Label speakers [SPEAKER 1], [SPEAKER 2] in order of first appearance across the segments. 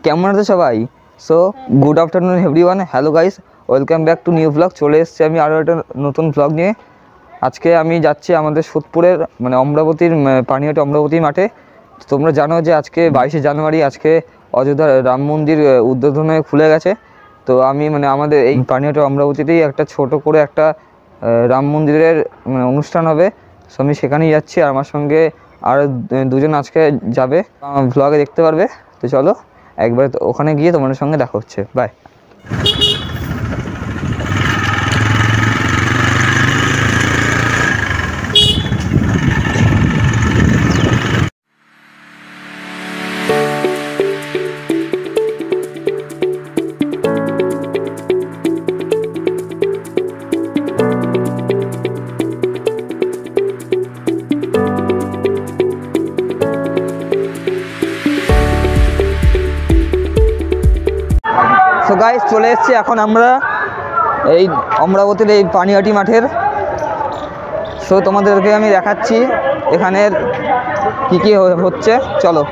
[SPEAKER 1] কেমন আছে সবাই? So good afternoon everyone. Hello guys, welcome back to new blog. চলে এসেছি আমি আরও একটা নতুন ব্লগ নিয়ে। আজকে আমি যাচ্ছি আমাদের সোদপুরের মানে অমরাবতীর পানিহাটি অমরাবতী মাঠে। তোমরা জানো যে আজকে 22শে জানুয়ারি, আজকে অযোধ্যা রাম মন্দির উদ্বোধন হয়ে খুলে গেছে। তো আমি মানে আমাদের এই পানিহাটি অমরাবতীতেই একটা ছোট করে একটা রাম মন্দিরের অনুষ্ঠান হবে। সো আমি সেখানেই যাচ্ছি, আর আমার সঙ্গে আর দুজন আজকে যাবে, ব্লগে দেখতে পারবে। তো চলো একবার ওখানে গিয়ে তোমাদের সঙ্গে দেখা হচ্ছে। বাই। সো গাইস, চলে এসেছি এখন আমরা এই অমরাবতীর এই পানিহাটি মাঠের। সো তোমাদেরকে আমি দেখাচ্ছি এখানের কি কি হচ্ছে, চলো।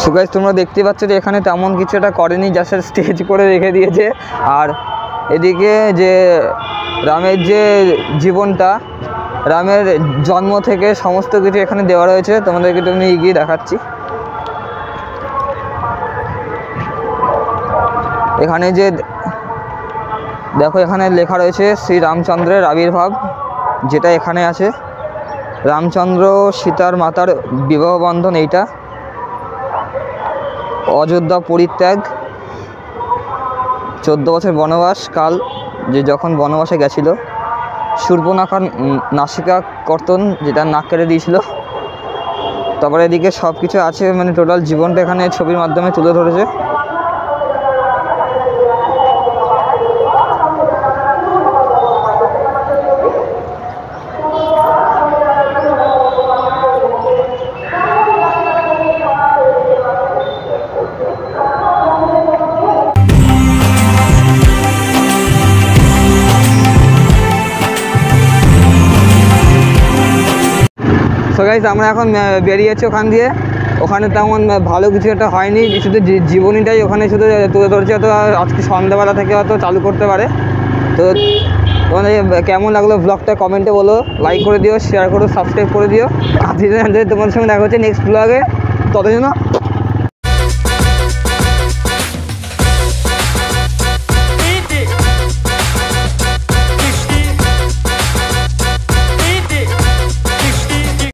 [SPEAKER 1] সো গাইস, তোমরা দেখতে পাচ্ছ যে এখানে তেমন কিছু একটা করেনি, জাস্ট স্টেজ করে রেখে দিয়েছে। আর এদিকে যে রামের যে জীবনটা, রামের জন্ম থেকে সমস্ত কিছু এখানে দেওয়া রয়েছে। তোমাদেরকে আমি এগিয়ে দেখাচ্ছি। এখানে যে দেখো, এখানে লেখা রয়েছে শ্রী রামচন্দ্রের আবির্ভাব, যেটা এখানে আছে। রামচন্দ্র সীতার মাতার বিবাহ বন্ধন এইটা। অযোধ্যা পরিত্যাগ, 14 বছর বনবাস কাল, যে যখন বনবাসে গেছিল। শূর্পণখার নাসিকা কর্তন, যেটা নাক কেটে দিয়েছিল। তারপরে এদিকে সব কিছু আছে, মানে টোটাল জীবনটা এখানে ছবির মাধ্যমে তুলে ধরেছে। সো গাইস, আমরা এখন বেরিয়েছি ওখান দিয়ে। ওখানে তেমন ভালো কিছু একটা হয়নি, শুধু জীবনীটাই ওখানে শুধু তুলে ধরছে। হয়তো আজকে সন্ধ্যাবেলা থেকে হয়তো চালু করতে পারে। তো তোমাদের কেমন লাগলো ব্লগটা কমেন্টে বলো, লাইক করে দিও, শেয়ার করো, সাবস্ক্রাইব করে দিও। আর তোমাদের সঙ্গে দেখা হচ্ছে নেক্সট ব্লগে। ততদিন